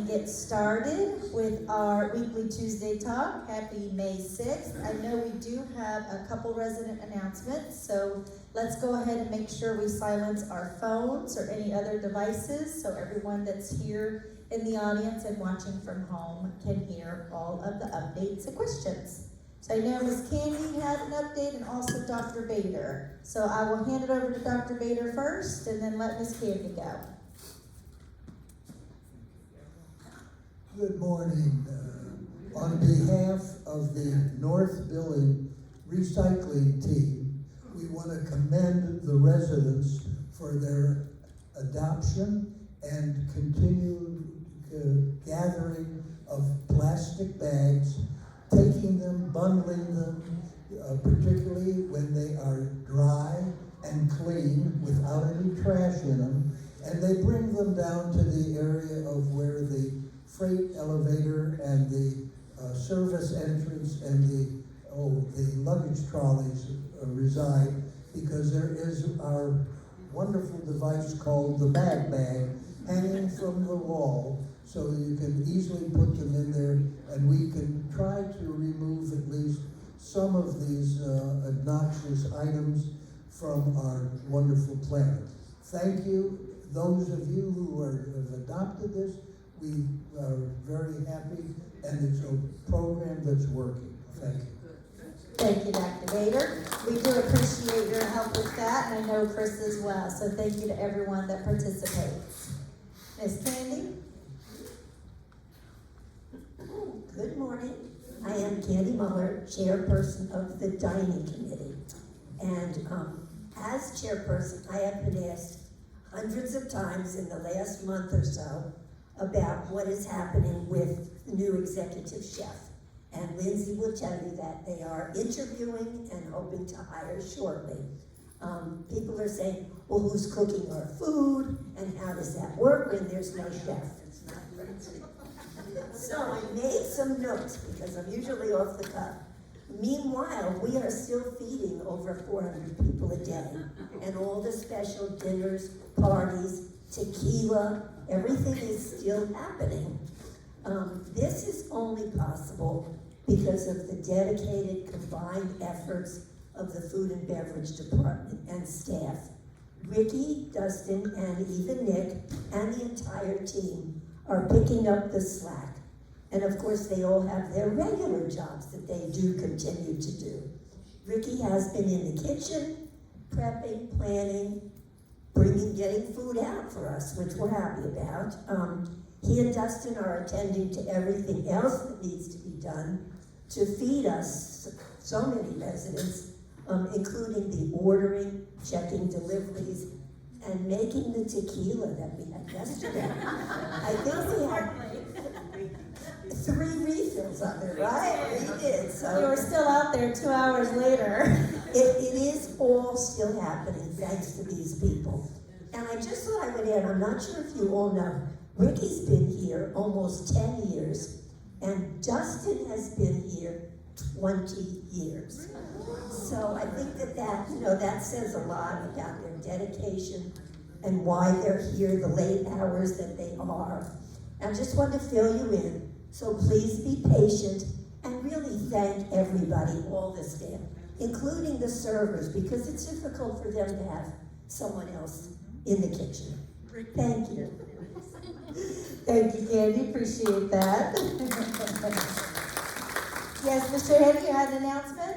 get started with our weekly Tuesday talk. Happy May 6th. I know we do have a couple resident announcements, so let's go ahead and make sure we silence our phones or any other devices so everyone that's here in the audience and watching from home can hear all of the updates and questions. So I know Ms. Candy has an update and also Dr. Bader. So I will hand it over to Dr. Bader first and then let Ms. Candy go. Good morning. On behalf of the North Billing Recycling Team, we want to commend the residents for their adoption and continued gathering of plastic bags, taking them, bundling them, particularly when they are dry and clean without any trash in them, and they bring them down to the area of where the freight elevator and the service entrance and the luggage trolleys reside, because there is our wonderful device called the bag hanging from the wall, so you can easily put them in there, and we can try to remove at least some of these obnoxious items from our wonderful planet. Thank you, those of you who have adopted this. We are very happy, and it's a program that's working. Thank you. Thank you, Dr. Bader. We do appreciate your help with that, and I know Chris as well, so thank you to everyone that participates. Ms. Candy? Good morning. I am Candy Muller, chairperson of the Dining Committee. And as chairperson, I have been asked hundreds of times in the last month or so about what is happening with the new executive chef. And Lindsay will tell you that they are interviewing and hoping to hire shortly. People are saying, well, who's cooking our food? And how does that work when there's no chef? So I made some notes because I'm usually off the cuff. Meanwhile, we are still feeding over 400 people a day. And all the special dinners, parties, tequila, everything is still happening. This is only possible because of the dedicated, combined efforts of the food and beverage department and staff. Ricky, Dustin, and even Nick, and the entire team are picking up the slack. And of course, they all have their regular jobs that they do continue to do. Ricky has been in the kitchen, prepping, planning, getting food out for us, which we're happy about. He and Dustin are attending to everything else that needs to be done to feed us, so many residents, including the ordering, checking deliveries, and making the tequila that we had yesterday. I think we had 3 refills of it, right? We did. So You were still out there 2 hours later. it is all still happening thanks to these people. And I just thought I would add, I'm not sure if you all know, Ricky's been here almost 10 years, and Dustin has been here 20 years. So I think that says a lot about their dedication and why they're here the late hours that they are. I just want to fill you in, so please be patient and really thank everybody, all the staff, including the servers, because it's difficult for them to have someone else in the kitchen. Thank you. Thank you, Candy. Appreciate that. Yes, Mr. Henry, you had an announcement?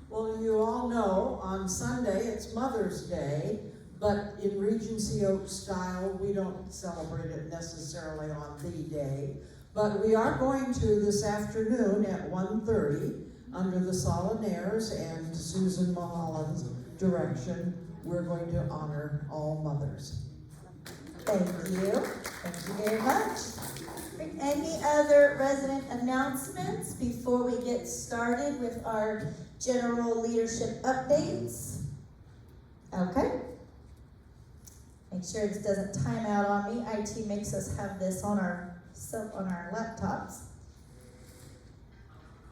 Well, you all know on Sunday it's Mother's Day, but in Regency Oaks style, we don't celebrate it necessarily on the day. But we are going to this afternoon at 1:30 under the Solanaires and Susan Mulholland's direction. We're going to honor all mothers. Thank you. Thank you very much. Any other resident announcements before we get started with our general leadership updates? Okay. Make sure this doesn't time out on me. IT makes us have this on our laptops.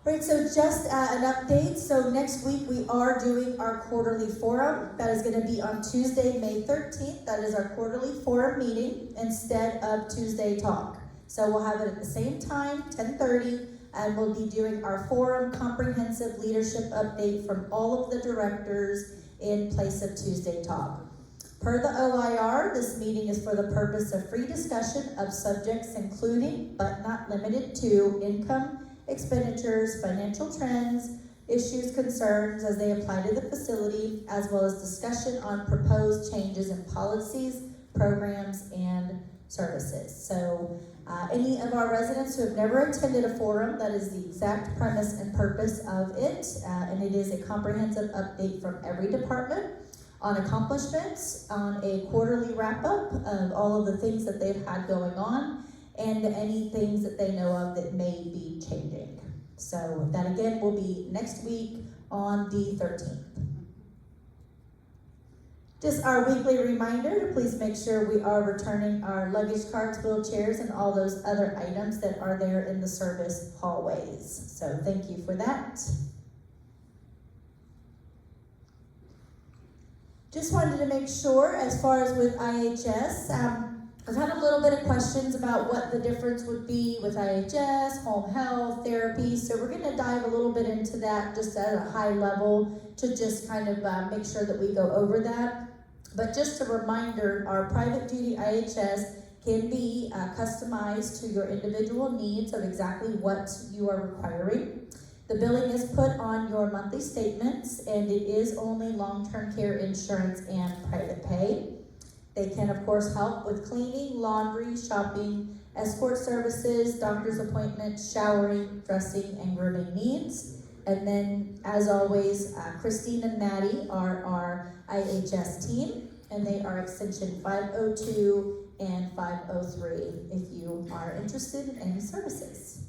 Right, so just an update. So next week we are doing our quarterly forum. That is going to be on Tuesday, May 13th. That is our quarterly forum meeting instead of Tuesday talk. So we'll have it at the same time, 10:30, and we'll be doing our forum comprehensive leadership update from all of the directors in place of Tuesday talk. Per the OIR, this meeting is for the purpose of free discussion of subjects including, but not limited to, income, expenditures, financial trends, issues, concerns as they apply to the facility, as well as discussion on proposed changes in policies, programs, and services. So any of our residents who have never attended a forum, that is the exact premise and purpose of it, and it is a comprehensive update from every department on accomplishments, on a quarterly wrap-up of all of the things that they've had going on, and any things that they know of that may be changing. So that again will be next week on the 13th. Just our weekly reminder to please make sure we are returning our luggage carts, wheelchairs, and all those other items that are there in the service hallways. So thank you for that. Just wanted to make sure, as far as with IHS, I've had a little bit of questions about what the difference would be with IHS, home health, therapy, so we're going to dive a little bit into that just at a high level to just kind of make sure that we go over that. But just a reminder, our private duty IHS can be customized to your individual needs of exactly what you are requiring. The billing is put on your monthly statements, and it is only long-term care insurance and private pay. They can, of course, help with cleaning, laundry, shopping, escort services, doctor's appointments, showering, dressing, and grooming needs. And then, as always, Christine and Maddie are our IHS team, and they are extension 502 and 503 if you are interested in any services.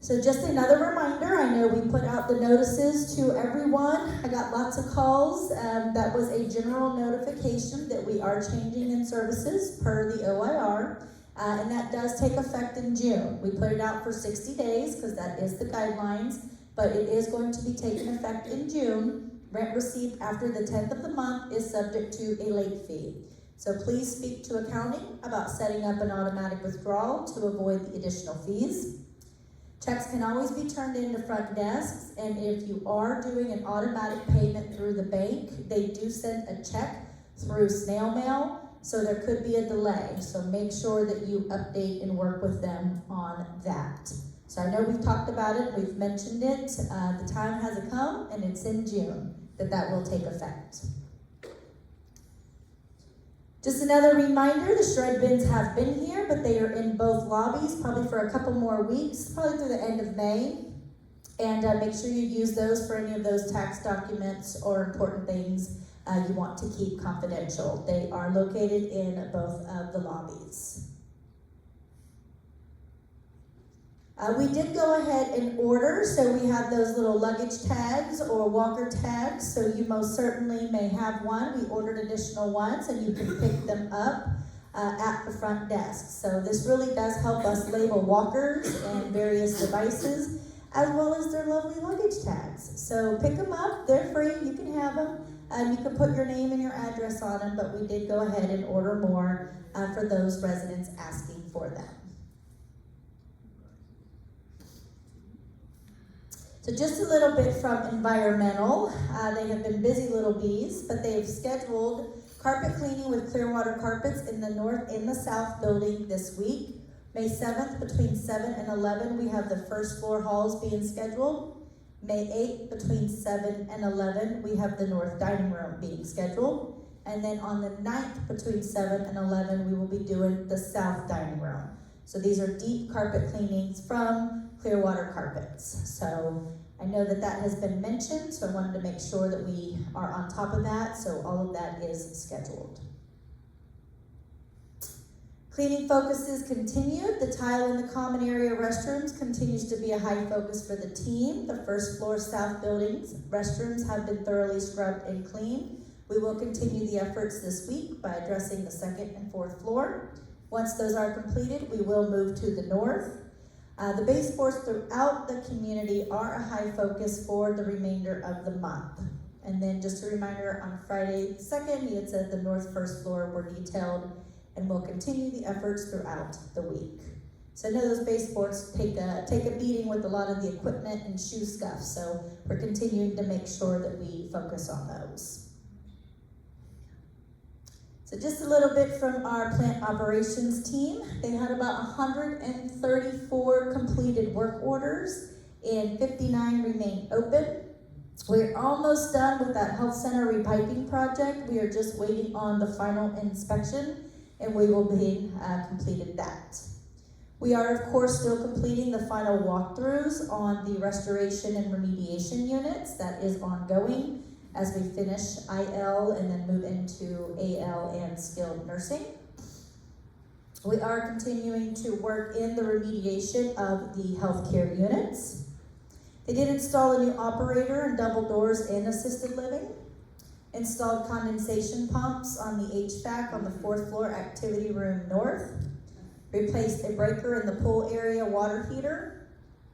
So just another reminder, I know we put out the notices to everyone. I got lots of calls. That was a general notification that we are changing in services per the OIR, and that does take effect in June. We put it out for 60 days because that is the guidelines, but it is going to be taking effect in June. Rent received after the 10th of the month is subject to a late fee. So please speak to accounting about setting up an automatic withdrawal to avoid the additional fees. Checks can always be turned into front desks, and if you are doing an automatic payment through the bank, they do send a check through snail mail, so there could be a delay. So make sure that you update and work with them on that. So I know we've talked about it, we've mentioned it. The time has come, and it's in June that will take effect. Just another reminder, the shred bins have been here, but they are in both lobbies, probably for a couple more weeks, probably through the end of May. And make sure you use those for any of those tax documents or important things you want to keep confidential. They are located in both of the lobbies. We did go ahead and order, so we have those little luggage tags or walker tags, so you most certainly may have one. We ordered additional ones, and you can pick them up at the front desk. So this really does help us label walkers and various devices, as well as their lovely luggage tags. So pick them up, they're free, you can have them, and you can put your name and your address on them, but we did go ahead and order more for those residents asking for them. So just a little bit from environmental. They have been busy little bees, but they have scheduled carpet cleaning with Clearwater Carpets in the north and the south building this week. May 7th between 7 and 11, we have the first floor halls being scheduled. May 8th between 7 and 11, we have the north dining room being scheduled. And then on the 9th between 7 and 11, we will be doing the south dining room. So these are deep carpet cleanings from Clearwater Carpets. So I know that has been mentioned, so I wanted to make sure that we are on top of that, so all of that is scheduled. Cleaning focuses continued. The tile in the common area restrooms continues to be a high focus for the team. The first floor south buildings restrooms have been thoroughly scrubbed and cleaned. We will continue the efforts this week by addressing the second and fourth floor. Once those are completed, we will move to the north. The baseboards throughout the community are a high focus for the remainder of the month. And then just a reminder, on Friday 2nd, units at the north first floor were detailed and will continue the efforts throughout the week. So I know those baseboards take a beating with a lot of the equipment and shoe stuff, so we're continuing to make sure that we focus on those. So just a little bit from our plant operations team. They had about 134 completed work orders and 59 remain open. We're almost done with that health center repiping project. We are just waiting on the final inspection, and we will be completed that. We are, of course, still completing the final walkthroughs on the restoration and remediation units. That is ongoing as we finish IL and then move into AL and skilled nursing. We are continuing to work in the remediation of the healthcare units. They did install a new operator and double doors in assisted living. Installed condensation pumps on the HVAC on the 4th floor activity room north. Replaced a breaker in the pool area water heater,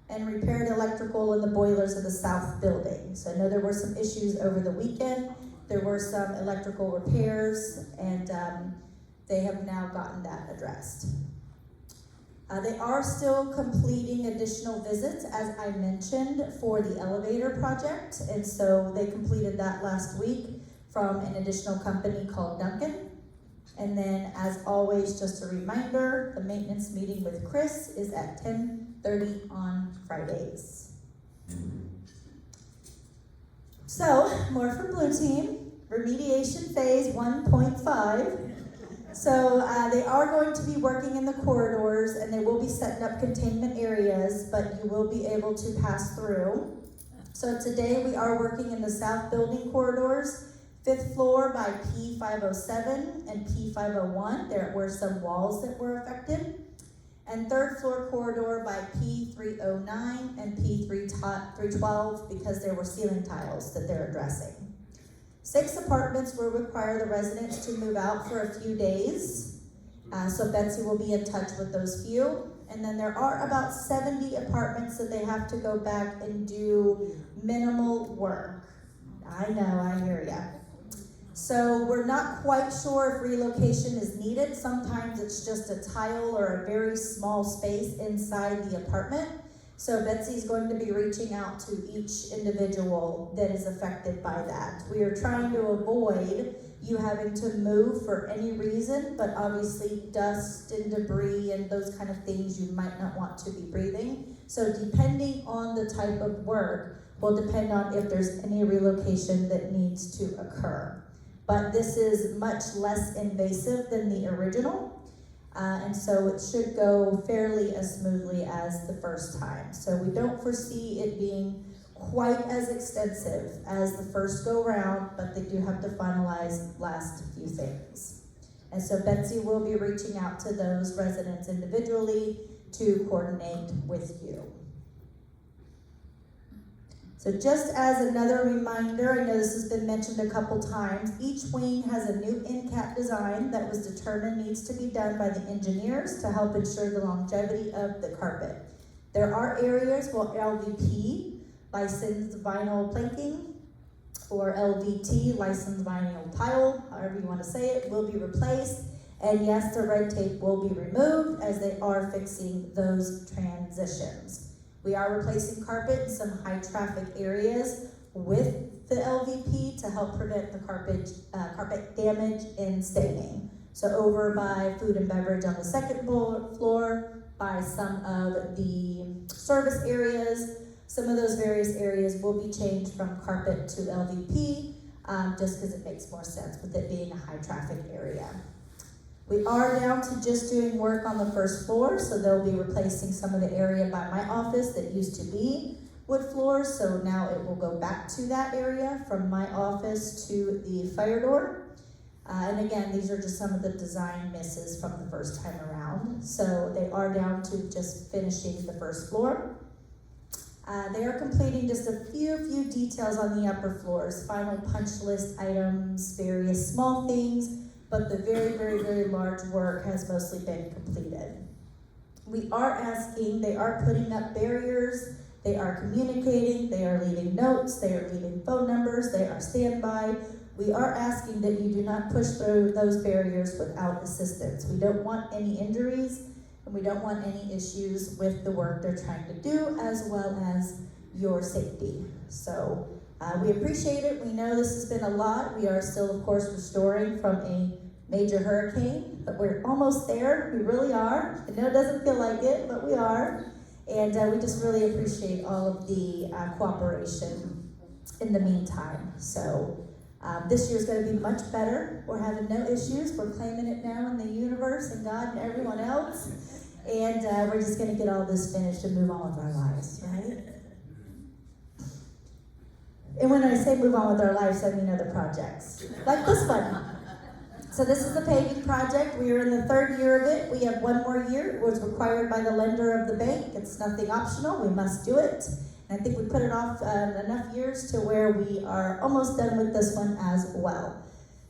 and repaired electrical in the boilers of the south building. So I know there were some issues over the weekend. There were some electrical repairs, and they have now gotten that addressed. They are still completing additional visits, as I mentioned, for the elevator project, and so they completed that last week from an additional company called Duncan. And then, as always, just a reminder, the maintenance meeting with Chris is at 10:30 on Fridays. So, more from Blue Team, remediation phase 1.5. So they are going to be working in the corridors, and they will be setting up containment areas, but you will be able to pass through. So today we are working in the south building corridors, 5th floor by P507 and P501. There were some walls that were affected. And 3rd floor corridor by P309 and P312 because there were ceiling tiles that they're addressing. 6 apartments will require the residents to move out for a few days. So Betsy will be in touch with those few. And then there are about 70 apartments that they have to go back and do minimal work. I know, I hear ya. So we're not quite sure if relocation is needed. Sometimes it's just a tile or a very small space inside the apartment. So Betsy's going to be reaching out to each individual that is affected by that. We are trying to avoid you having to move for any reason, but obviously dust and debris and those kind of things you might not want to be breathing. So depending on the type of work will depend on if there's any relocation that needs to occur. But this is much less invasive than the original. And so it should go fairly as smoothly as the first time. So we don't foresee it being quite as extensive as the first go round, but they do have to finalize last few things. And so Betsy will be reaching out to those residents individually to coordinate with you. So just as another reminder, I know this has been mentioned a couple times, each wing has a new end cap design that was determined needs to be done by the engineers to help ensure the longevity of the carpet. There are areas where LVP, licensed vinyl planking, or LVT, licensed vinyl tile, however you want to say it, will be replaced. And yes, the red tape will be removed as they are fixing those transitions. We are replacing carpet in some high traffic areas with the LVP to help prevent the carpet damage and staining. So over by food and beverage on the 2nd floor, by some of the service areas, some of those various areas will be changed from carpet to LVP just because it makes more sense with it being a high traffic area. We are down to just doing work on the 1st floor, so they'll be replacing some of the area by my office that used to be wood floors, so now it will go back to that area from my office to the fire door. And again, these are just some of the design misses from the first time around. So they are down to just finishing the 1st floor. They are completing just a few details on the upper floors, final punch list items, various small things, but the very large work has mostly been completed. we are asking, they are putting up barriers, they are communicating, they are leaving notes, they are leaving phone numbers, they are standby. We are asking that you do not push through those barriers without assistance. We don't want any injuries, and we don't want any issues with the work they're trying to do, as well as your safety. So we appreciate it. We know this has been a lot. We are still, of course, restoring from a major hurricane, but we're almost there. We really are. I know it doesn't feel like it, but we are. And we just really appreciate all of the cooperation in the meantime. So this year's going to be much better. We're having no issues. We're claiming it now in the universe and God and everyone else. And we're just going to get all this finished and move on with our lives, right? And when I say move on with our lives, I mean other projects, like this one. So this is the paving project. We are in the 3rd year of it. We have 1 more year. It was required by the lender of the bank. It's nothing optional. We must do it. And I think we put it off enough years to where we are almost done with this one as well.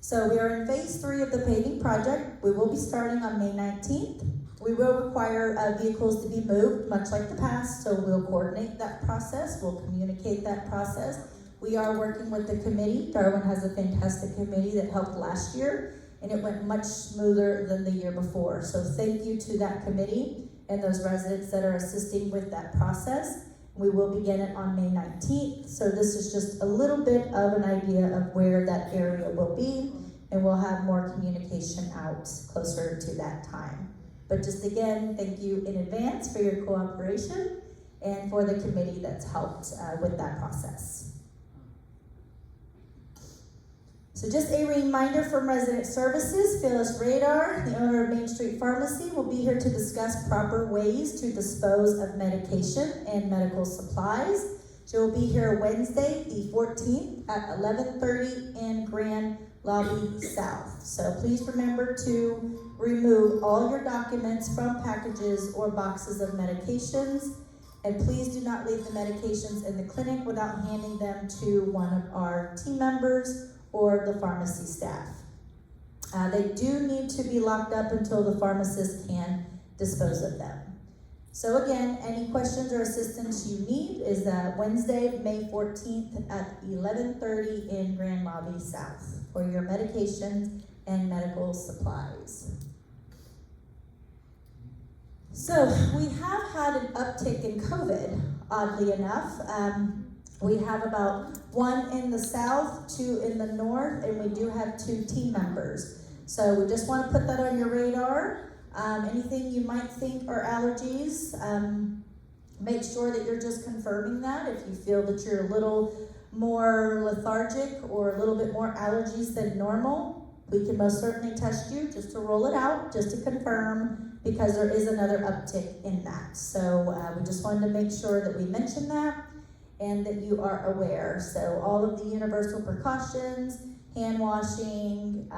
So we are in phase 3 of the paving project. We will be starting on May 19th. We will require vehicles to be moved, much like the past, so we'll coordinate that process. We'll communicate that process. We are working with the committee. Darwin has a fantastic committee that helped last year, and it went much smoother than the year before. So thank you to that committee and those residents that are assisting with that process. We will begin it on May 19th. So this is just a little bit of an idea of where that area will be, and we'll have more communication out closer to that time. But just again, thank you in advance for your cooperation and for the committee that's helped with that process. So just a reminder from Resident Services, Phyllis Radar, the owner of Main Street Pharmacy, will be here to discuss proper ways to dispose of medication and medical supplies. She will be here Wednesday, the 14th at 11:30 in Grand Lobby South. So please remember to remove all your documents from packages or boxes of medications, and please do not leave the medications in the clinic without handing them to one of our team members or the pharmacy staff. They do need to be locked up until the pharmacist can dispose of them. So again, any questions or assistance you need is Wednesday, May 14th at 11:30 in Grand Lobby South for your medications and medical supplies. So we have had an uptick in COVID, oddly enough. We have about 1 in the south, 2 in the north, and we do have 2 team members. So we just want to put that on your radar. Anything you might think are allergies, make sure that you're just confirming that. If you feel that you're a little more lethargic or a little bit more allergies than normal, we can most certainly test you just to roll it out, just to confirm, because there is another uptick in that. So we just wanted to make sure that we mention that and that you are aware. So all of the universal precautions, hand washing,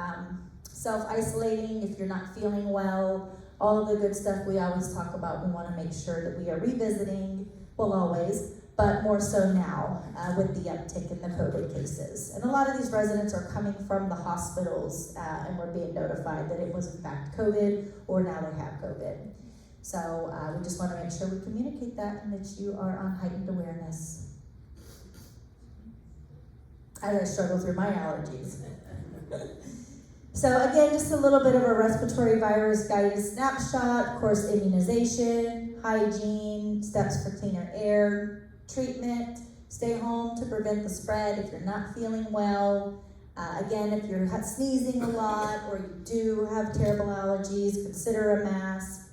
self-isolating if you're not feeling well, all of the good stuff we always talk about. We want to make sure that we are revisiting, well, always, but more so now with the uptick in the COVID cases. And a lot of these residents are coming from the hospitals and we're being notified that it was in fact COVID or now they have COVID. So we just want to make sure we communicate that and that you are on heightened awareness. As I struggle through my allergies. So again, just a little bit of a respiratory virus guided snapshot, of course, immunization, hygiene, steps for cleaner air, treatment, stay home to prevent the spread if you're not feeling well. Again, if you're sneezing a lot or you do have terrible allergies, consider a mask.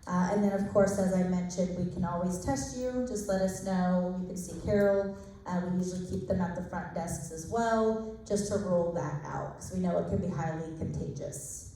And then of course, as I mentioned, we can always test you, just let us know. You can see Carol. We usually keep them at the front desks as well, just to rule that out, because we know it can be highly contagious.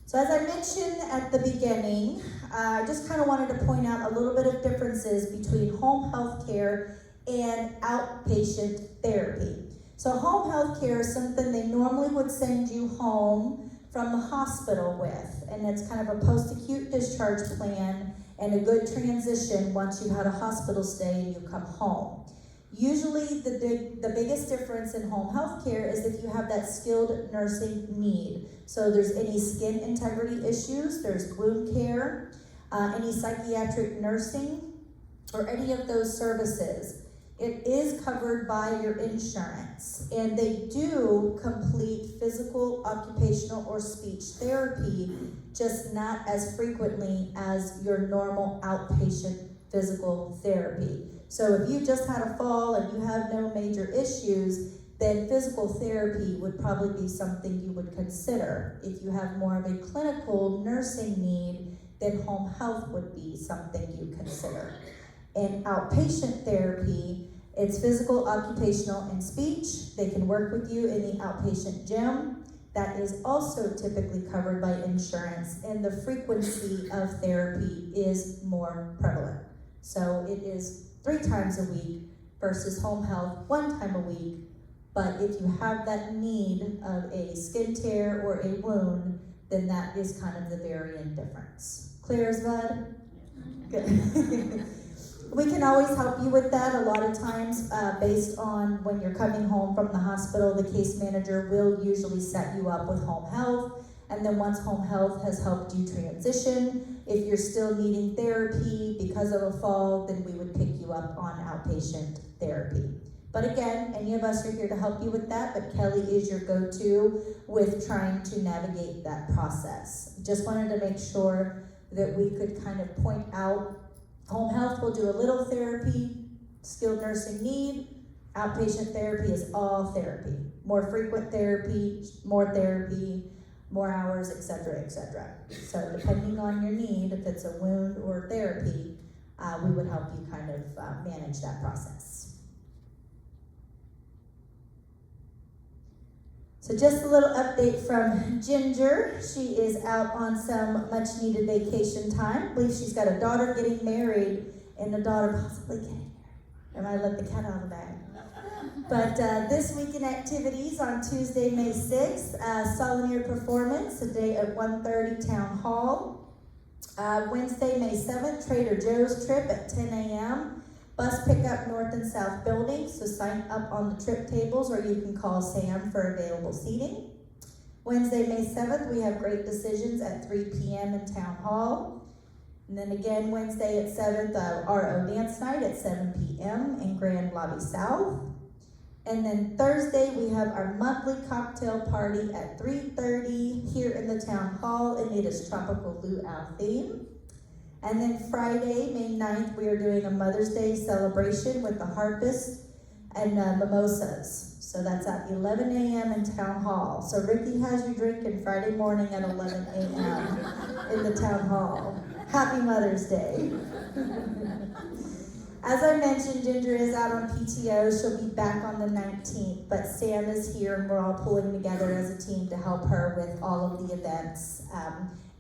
So as I mentioned at the beginning, I just kind of wanted to point out a little bit of differences between home health care and outpatient therapy. So home health care is something they normally would send you home from the hospital with, and it's kind of a post-acute discharge plan and a good transition once you've had a hospital stay and you come home. Usually the biggest difference in home health care is if you have that skilled nursing need. So there's any skin integrity issues, there's wound care, any psychiatric nursing, or any of those services. It is covered by your insurance, and they do complete physical, occupational, or speech therapy, just not as frequently as your normal outpatient physical therapy. So if you just had a fall and you have no major issues, then physical therapy would probably be something you would consider. If you have more of a clinical nursing need, then home health would be something you consider. In outpatient therapy, it's physical, occupational, and speech. They can work with you in the outpatient gym. That is also typically covered by insurance, and the frequency of therapy is more prevalent. So it is 3 times a week versus home health 1 time a week. But if you have that need of a skin tear or a wound, then that is kind of the varying difference. Clear as mud? Good. We can always help you with that. A lot of times, based on when you're coming home from the hospital, the case manager will usually set you up with home health. And then once home health has helped you transition, if you're still needing therapy because of a fall, then we would pick you up on outpatient therapy. But again, any of us are here to help you with that, but Kelly is your go-to with trying to navigate that process. Just wanted to make sure that we could kind of point out home health will do a little therapy, skilled nursing need, outpatient therapy is all therapy. More frequent therapy, more hours, etc., etc. So depending on your need, if it's a wound or therapy, we would help you kind of manage that process. So just a little update from Ginger. She is out on some much needed vacation time. I believe she's got a daughter getting married and a daughter possibly getting married. And I let the cat out of the bag. But this weekend activities on Tuesday, May 6th, Solinier Performance, a day at 1:30 Town Hall. Wednesday, May 7th, Trader Joe's trip at 10 a.m. Bus pickup north and south building, so sign up on the trip tables or you can call Sam for available seating. Wednesday, May 7th, we have Great Decisions at 3 p.m. in Town Hall. And then again, Wednesday at 7th, RO Dance Night at 7 p.m. in Grand Lobby South. And then Thursday, we have our monthly cocktail party at 3:30 here in the Town Hall, and it is Tropical Luau theme. And then Friday, May 9th, we are doing a Mother's Day celebration with the harpist and mimosas. So that's at 11 a.m. in Town Hall. So Ricky has you drinking Friday morning at 11 a.m. in the Town Hall. Happy Mother's Day. As I mentioned, Ginger is out on PTO. She'll be back on the 19th, but Sam is here and we're all pulling together as a team to help her with all of the events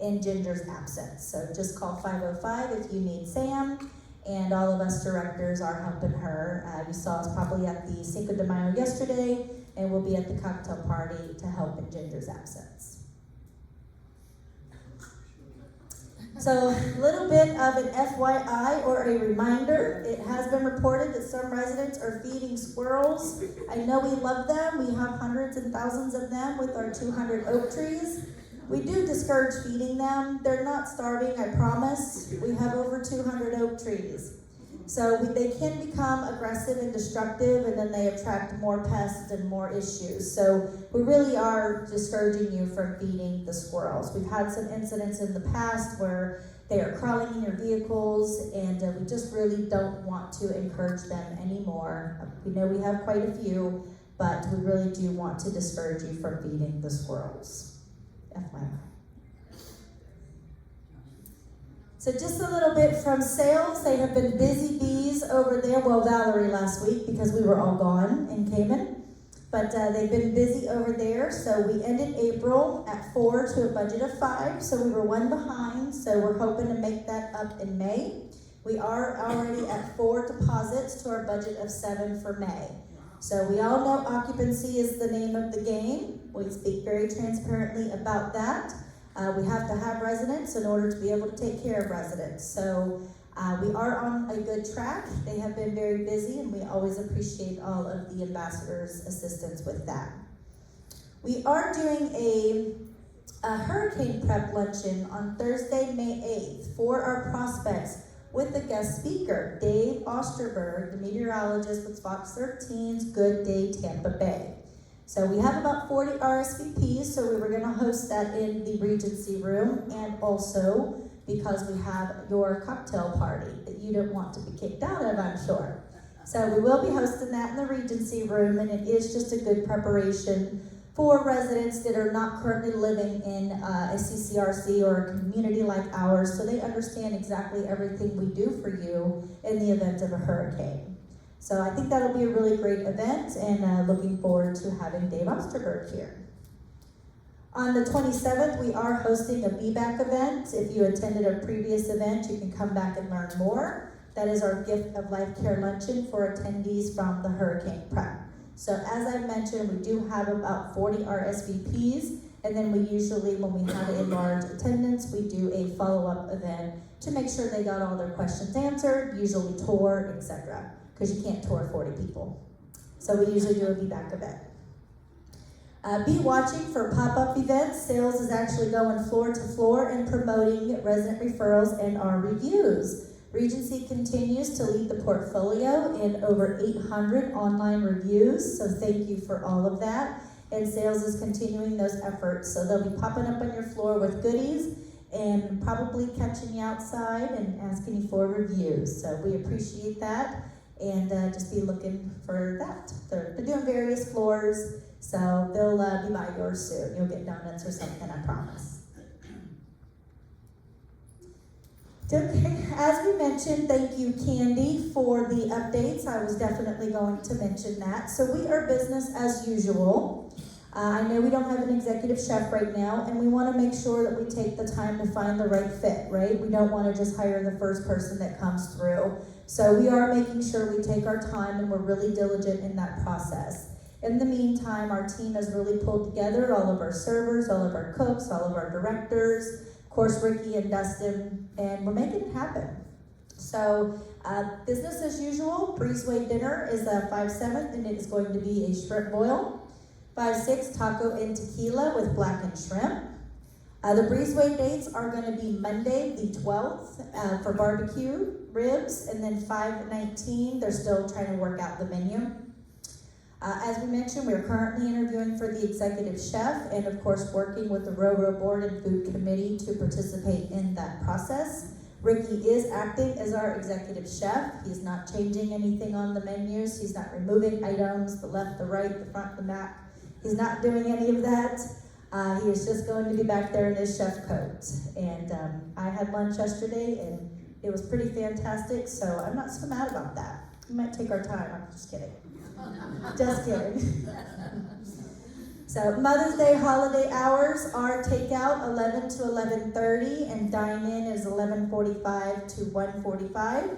in Ginger's absence. So just call 505 if you need Sam, and all of us directors are helping her. You saw us probably at the Cinco de Mayo yesterday, and we'll be at the cocktail party to help in Ginger's absence. So a little bit of an FYI or a reminder, it has been reported that some residents are feeding squirrels. I know we love them. We have hundreds and thousands of them with our 200 oak trees. We do discourage feeding them. They're not starving, I promise. We have over 200 oak trees. So they can become aggressive and destructive, and then they attract more pests and more issues. So we really are discouraging you from feeding the squirrels. We've had some incidents in the past where they are crawling in your vehicles, and we just really don't want to encourage them anymore. We know we have quite a few, but we really do want to discourage you from feeding the squirrels. FYI. So just a little bit from sales. They have been busy bees over there. Well, Valerie last week because we were all gone in Cayman. But they've been busy over there. So we ended April at 4 to a budget of 5. So we were 1 behind. So we're hoping to make that up in May. We are already at 4 deposits to our budget of 7 for May. So we all know occupancy is the name of the game. We speak very transparently about that. We have to have residents in order to be able to take care of residents. So We are on a good track. They have been very busy, and we always appreciate all of the ambassadors' assistance with that. We are doing a hurricane prep luncheon on Thursday, May 8th for our prospects with the guest speaker, Dave Osterberg, the meteorologist with Fox 13's Good Day Tampa Bay. So we have about 40 RSVPs, so we were going to host that in the Regency room, and also because we have your cocktail party that you don't want to be kicked out of, I'm sure. So we will be hosting that in the Regency room, and it is just a good preparation for residents that are not currently living in a CCRC or a community like ours, so they understand exactly everything we do for you in the event of a hurricane. So I think that'll be a really great event, and looking forward to having Dave Osterberg here. On the 27th, we are hosting a BBAC event. If you attended a previous event, you can come back and learn more. That is our Gift of Life Care Luncheon for attendees from the Hurricane Prep. So as I mentioned, we do have about 40 RSVPs, and then we usually, when we have a large attendance, we do a follow-up event to make sure they got all their questions answered, usually tour, etc., because you can't tour 40 people. So we usually do a BBAC event. Be watching for pop-up events. Sales is actually going floor to floor and promoting resident referrals and our reviews. Regency continues to lead the portfolio in over 800 online reviews, so thank you for all of that. And sales is continuing those efforts, so they'll be popping up on your floor with goodies and probably catching you outside and asking you for reviews. So we appreciate that, and just be looking for that. They're doing various floors, so they'll be by yours soon. You'll get donuts or something, I promise. Okay, as we mentioned, thank you, Candy, for the updates. I was definitely going to mention that. So we are business as usual. I know we don't have an executive chef right now, and we want to make sure that we take the time to find the right fit, right? We don't want to just hire the first person that comes through. So we are making sure we take our time, and we're really diligent in that process. In the meantime, our team has really pulled together all of our servers, all of our cooks, all of our directors, of course, Ricky and Dustin, and we're making it happen. So, business as usual, Breezeway dinner is 5/7, and it is going to be a shrimp boil. 5/6, taco and tequila with blackened shrimp. The Breezeway dates are going to be Monday, the 12th, for barbecue ribs, and then 5/19, they're still trying to work out the menu. As we mentioned, we're currently interviewing for the executive chef and, of course, working with the Railroad Board and Food Committee to participate in that process. Ricky is acting as our executive chef. He's not changing anything on the menus. He's not removing items, the left, the right, the front, the back. He's not doing any of that. He is just going to be back there in his chef coat. And I had lunch yesterday, and it was pretty fantastic, so I'm not so mad about that. We might take our time. I'm just kidding. Just kidding. So Mother's Day holiday hours are takeout 11 to 11:30, and dine-in is 11:45 to 1:45.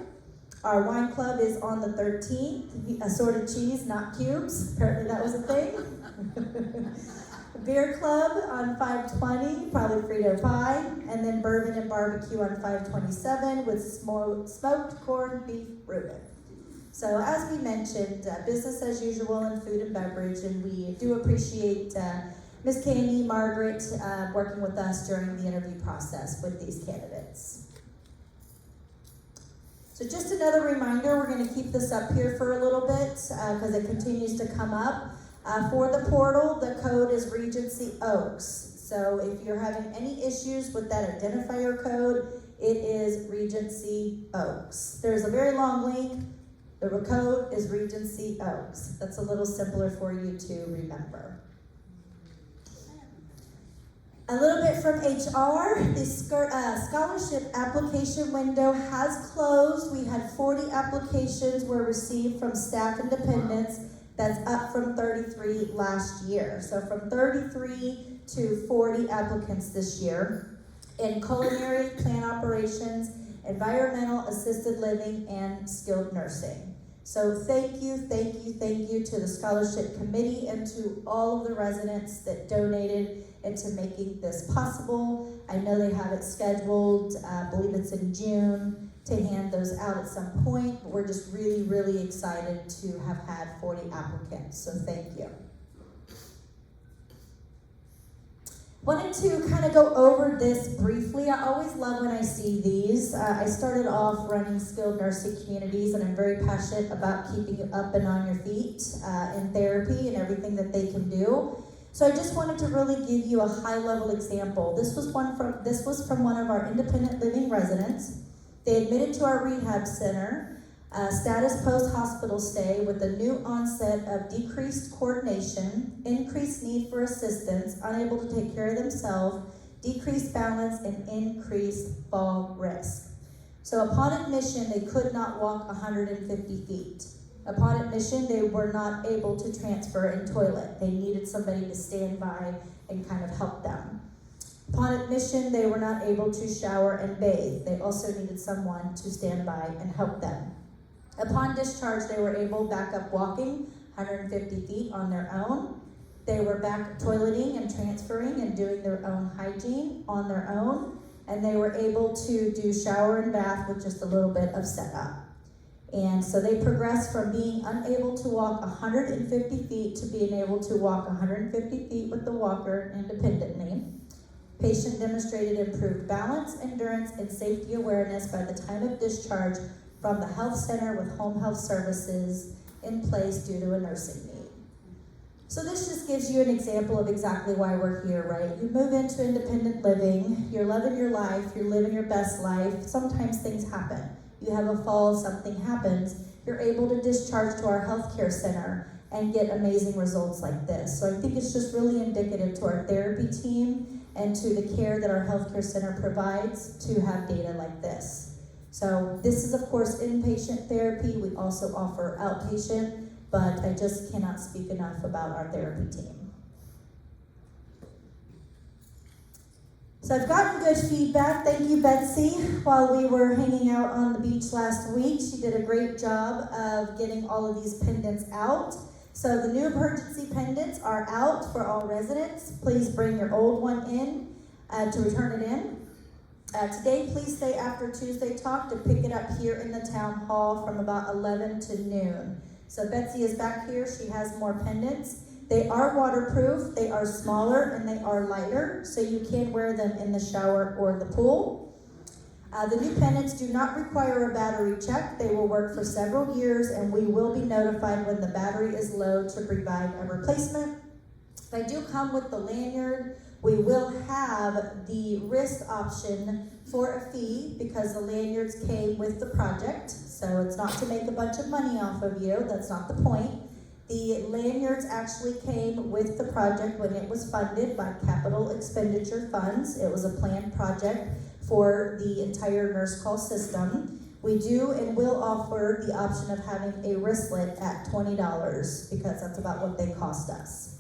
Our wine club is on the 13th. Assorted cheese, not cubes. Apparently that was a thing. Beer club on 5/20, probably Frito pie, and then bourbon and barbecue on 5/27 with smoked corned beef Reuben. So as we mentioned, business as usual in food and beverage, and we do appreciate Ms. Candy, Margaret, working with us during the interview process with these candidates. So just another reminder, we're going to keep this up here for a little bit because it continues to come up. For the portal, the code is Regency Oaks. So if you're having any issues with that identifier code, it is Regency Oaks. There's a very long link. The code is Regency Oaks. That's a little simpler for you to remember. A little bit from HR. The scholarship application window has closed. We had 40 applications were received from staff and dependents. That's up from 33 last year. So from 33 to 40 applicants this year in culinary, plant operations, environmental, assisted living, and skilled nursing. So thank you to the scholarship committee and to all of the residents that donated into making this possible. I know they have it scheduled, I believe it's in June, to hand those out at some point. But we're just really, really excited to have had 40 applicants, so thank you. Wanted to kind of go over this briefly. I always love when I see these. I started off running skilled nursing communities, and I'm very passionate about keeping you up and on your feet in therapy and everything that they can do. So I just wanted to really give you a high-level example. This was from one of our independent living residents. They admitted to our rehab center, status post-hospital stay with a new onset of decreased coordination, increased need for assistance, unable to take care of themselves, decreased balance, and increased fall risk. So upon admission, they could not walk 150 feet. Upon admission, they were not able to transfer and toilet. They needed somebody to stand by and kind of help them. Upon admission, they were not able to shower and bathe. They also needed someone to stand by and help them. Upon discharge, they were able back up walking 150 feet on their own. They were back toileting and transferring and doing their own hygiene on their own. And they were able to do shower and bath with just a little bit of setup. And so they progressed from being unable to walk 150 feet to being able to walk 150 feet with the walker independently. Patient demonstrated improved balance, endurance, and safety awareness by the time of discharge from the health center with home health services in place due to a nursing need. So this just gives you an example of exactly why we're here, right? You move into independent living, you're living your life, you're living your best life. Sometimes things happen. You have a fall, something happens. You're able to discharge to our healthcare center and get amazing results like this. So I think it's just really indicative to our therapy team and to the care that our healthcare center provides to have data like this. So this is, of course, inpatient therapy. We also offer outpatient, but I just cannot speak enough about our therapy team. So I've gotten good feedback. Thank you, Betsy. While we were hanging out on the beach last week, she did a great job of getting all of these pendants out. So the new emergency pendants are out for all residents. Please bring your old one in to return it in. Today, please stay after Tuesday Talk to pick it up here in the town hall from about 11 to noon. So Betsy is back here. She has more pendants. They are waterproof, they are smaller, and they are lighter, so you can wear them in the shower or the pool. The new pendants do not require a battery check. They will work for several years, and we will be notified when the battery is low to provide a replacement. They do come with the lanyard. We will have the wrist option for a fee because the lanyards came with the project. So it's not to make a bunch of money off of you. That's not the point. The lanyards actually came with the project when it was funded by capital expenditure funds. It was a planned project for the entire nurse call system. We do and will offer the option of having a wristlet at $20 because that's about what they cost us.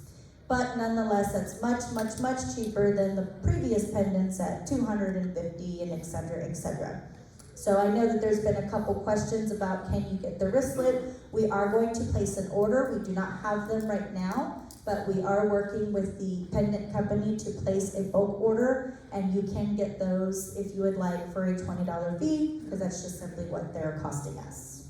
But nonetheless, that's much, much, much cheaper than the previous pendants at $250 and et cetera, et cetera. So I know that there's been a couple questions about can you get the wristlet. We are going to place an order. We do not have them right now, but we are working with the pendant company to place a bulk order, and you can get those if you would like for a $20 fee, because that's just simply what they're costing us.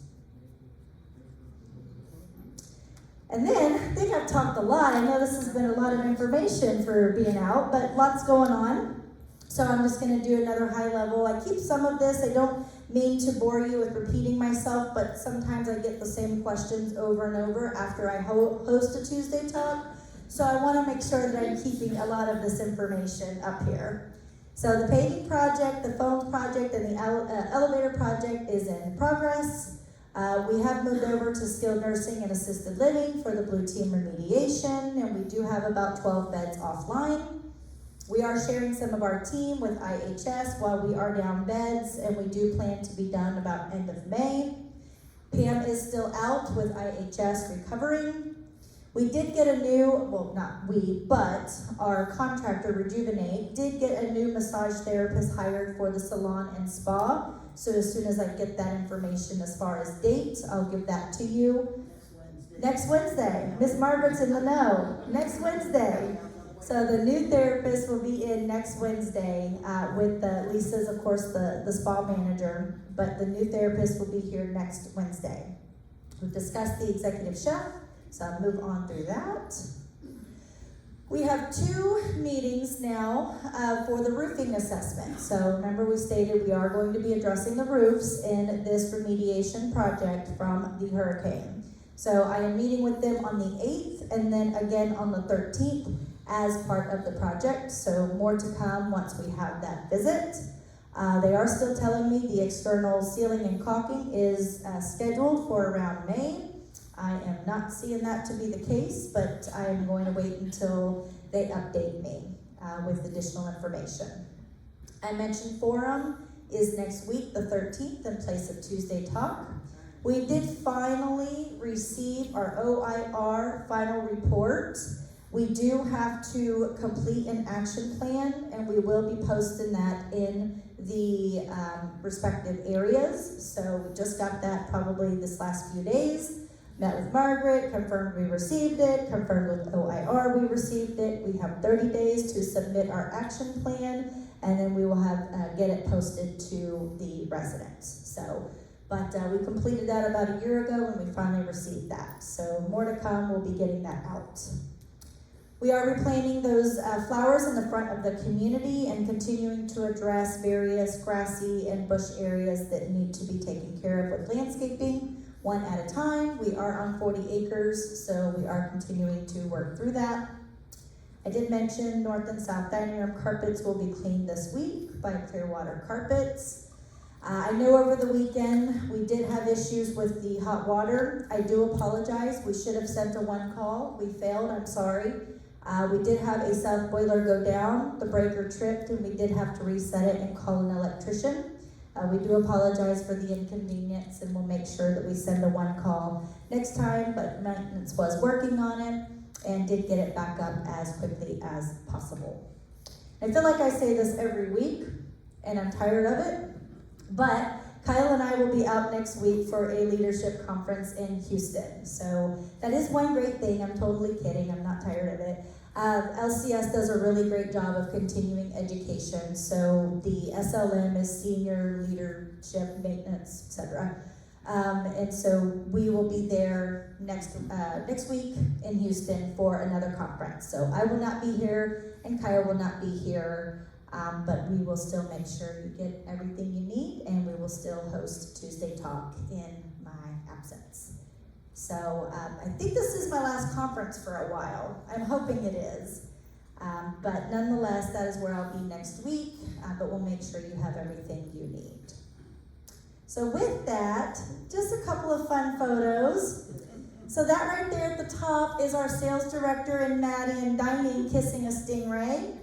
And then, I think I've talked a lot. I know this has been a lot of information for being out, but lots going on. So I'm just going to do another high level. I keep some of this. I don't mean to bore you with repeating myself, but sometimes I get the same questions over and over after I host a Tuesday Talk. So I want to make sure that I'm keeping a lot of this information up here. So the paving project, the phone project, and the elevator project is in progress. We have moved over to skilled nursing and assisted living for the Blue Team remediation, and we do have about 12 beds offline. We are sharing some of our team with IHS while we are down beds, and we do plan to be done about end of May. Pam is still out with IHS recovering. We did get a new, well, not we, but our contractor, Rejuvenate, did get a new massage therapist hired for the salon and spa. So as soon as I get that information as far as date, I'll give that to you. Next Wednesday. Miss Margaret's in the know. Next Wednesday. So the new therapist will be in next Wednesday with Lisa's, of course, the spa manager, but the new therapist will be here next Wednesday. We've discussed the executive chef, so I'll move on through that. We have 2 meetings now for the roofing assessment. So remember we stated we are going to be addressing the roofs in this remediation project from the hurricane. So I am meeting with them on the 8th and then again on the 13th as part of the project. So more to come once we have that visit. They are still telling me the external sealing and caulking is scheduled for around May. I am not seeing that to be the case, but I am going to wait until they update me with additional information. I mentioned forum is next week, the 13th, in place of Tuesday Talk. We did finally receive our OIR final report. We do have to complete an action plan, and we will be posting that in the respective areas. So we just got that probably this last few days. Met with Margaret, confirmed we received it, confirmed with OIR we received it. We have 30 days to submit our action plan, and then we will have get it posted to the residents. So, but we completed that about a year ago, and we finally received that. So more to come. We'll be getting that out. We are replanting those flowers in the front of the community and continuing to address various grassy and bush areas that need to be taken care of with landscaping. One at a time. We are on 40 acres, so we are continuing to work through that. I did mention north and south dining room carpets will be cleaned this week by Clearwater Carpets. I know over the weekend we did have issues with the hot water. I do apologize. We should have sent a 1 call. We failed. I'm sorry. We did have a south boiler go down. The breaker tripped, and we did have to reset it and call an electrician. We do apologize for the inconvenience, and we'll make sure that we send a 1 call next time, but maintenance was working on it and did get it back up as quickly as possible. I feel like I say this every week, and I'm tired of it, but Kyle and I will be out next week for a leadership conference in Houston. So that is one great thing. I'm totally kidding. I'm not tired of it. LCS does a really great job of continuing education. So the SLM is Senior Leadership Maintenance, etc. And so we will be there next week in Houston for another conference. So I will not be here, and Kyle will not be here, but we will still make sure you get everything you need, and we will still host Tuesday Talk in my absence. So I think this is my last conference for a while. I'm hoping it is. But nonetheless, that is where I'll be next week, but we'll make sure you have everything you need. So with that, just a couple of fun photos. So that right there at the top is our sales director and Maddie and dining kissing a stingray.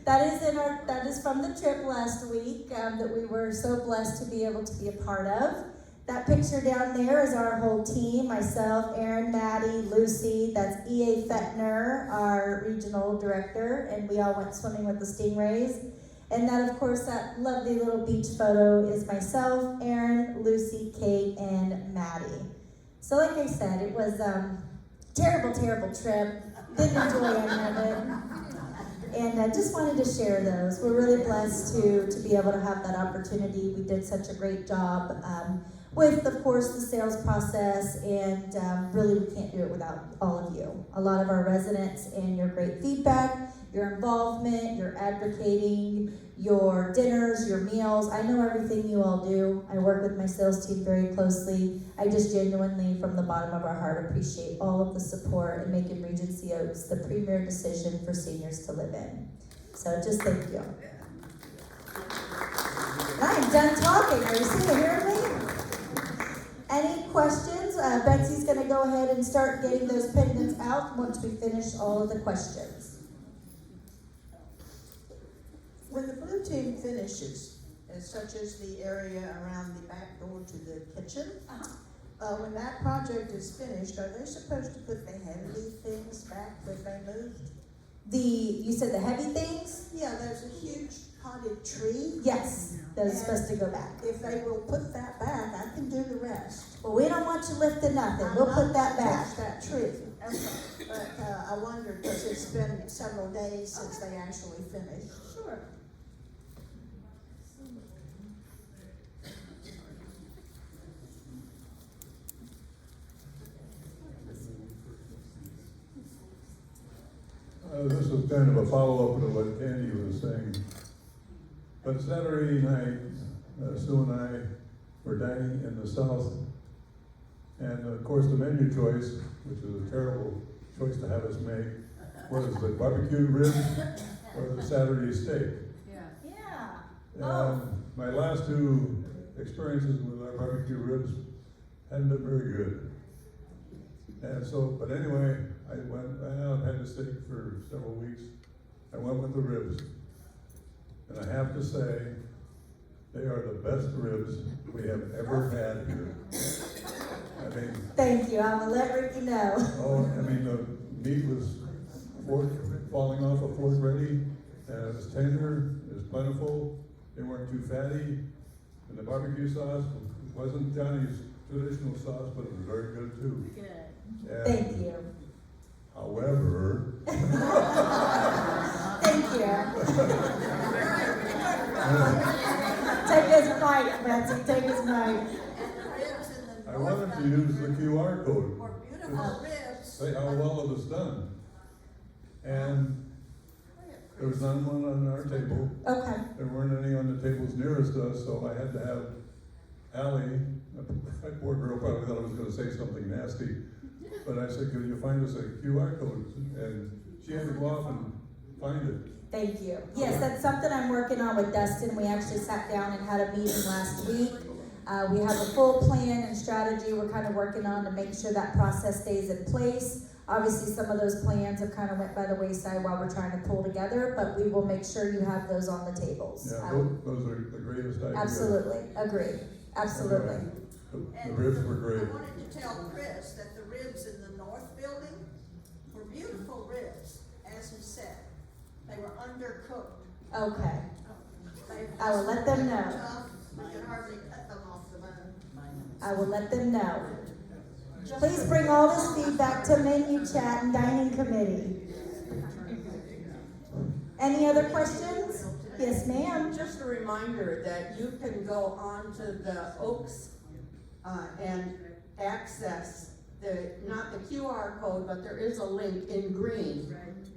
That is from the trip last week that we were so blessed to be able to be a part of. That picture down there is our whole team, myself, Erin, Maddie, Lucy, that's E.A. Fettner, our regional director, and we all went swimming with the stingrays. And that, of course, that lovely little beach photo is myself, Erin, Lucy, Kate, and Maddie. So like I said, it was a terrible, terrible trip. Didn't enjoy any of it. And I just wanted to share those. We're really blessed to be able to have that opportunity. We did such a great job with, of course, the sales process, and really we can't do it without all of you. A lot of our residents and your great feedback, your involvement, your advocating, your dinners, your meals. I know everything you all do. I work with my sales team very closely. I just genuinely, from the bottom of our heart, appreciate all of the support in making Regency Oaks the premier decision for seniors to live in. So just thank you. I am done talking. Are you still hearing me? Any questions? Betsy's going to go ahead and start getting those pendants out once we finish all of the questions. When the blue team finishes, such as the area around the back door to the kitchen, when that project is finished, are they supposed to put the heavy things back that they moved? You said the heavy things? Yeah, there's a huge potted tree. Yes, those are supposed to go back. If they will put that back, I can do the rest. Well, we don't want you lifting nothing. We'll put that back. Touch that tree. But I wondered, because it's been several days since they actually finished. Sure. This is kind of a follow-up to what Candy was saying. But Saturday night, Sue and I were dining in the south. And of course, the menu choice, which is a terrible choice to have us make, was the barbecue ribs or the Saturday steak. Yeah. My last two experiences with our barbecue ribs hadn't been very good. And so, but anyway, I had the steak for several weeks. I went with the ribs. And I have to say, they are the best ribs we have ever had here. I mean, Thank you. I'm gonna let Ricky know. the meat was falling off a fork ready, and it was tender, it was plentiful, they weren't too fatty, and the barbecue sauce wasn't Johnny's traditional sauce, but it was very good too. Good. Thank you. However, Thank you. Take his mic, Betsy. Take his mic. I wanted to use the QR code Beautiful to ribs. say how well it was done. And there was none on our table. Okay. There weren't any on the tables nearest us, so I had to have Allie, that poor girl probably thought I was gonna say something nasty, but I said, could you find us a QR code? And she had to go off and find it. Thank you. Yes, that's something I'm working on with Dustin. We actually sat down and had a meeting last week. We have a full plan and strategy we're kind of working on to make sure that process stays in place. Obviously, some of those plans have kind of went by the wayside while we're trying to pull together, but we will make sure you have those on the tables. Yeah, those are the greatest ideas. Absolutely, agree, absolutely. The ribs were great. I wanted to tell Chris that the ribs in the north building were beautiful ribs, as he said. They were undercooked. Okay, They I will let them know. tough, we could hardly cut them off the bone. I will let them know. Please bring all this feedback to menu chat and dining committee. Any other questions? Yes, ma'am. Just a reminder that you can go on to the Oaks and access not the QR code, but there is a link in green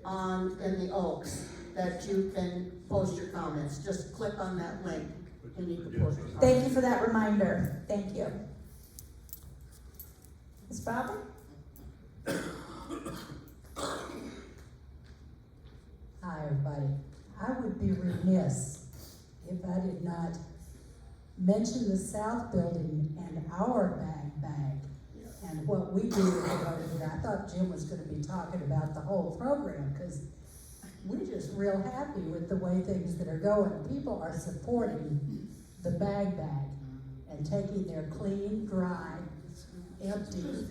in the Oaks that you can post your comments. Just click on that link and you can post your comments. Thank you for that reminder. Thank you. Ms. Bobby? Hi, everybody. I would be remiss if I did not mention the South Building and our bag and what we do over there. I thought Jim was gonna be talking about the whole program, because we're just real happy with the way things that are going. People are supporting the bag and taking their clean, dry, empty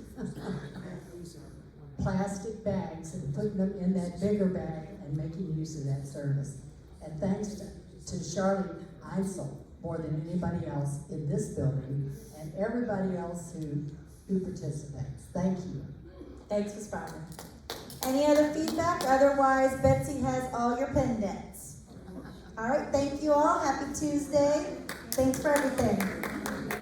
plastic bags and putting them in that bigger bag and making use of that service. And thanks to Charlie Eisel, more than anybody else in this building, and everybody else who participates. Thank you. Thanks, Ms. Bobby. Any other feedback? Otherwise, Betsy has all your pendants. All right, thank you all. Happy Tuesday. Thanks for everything.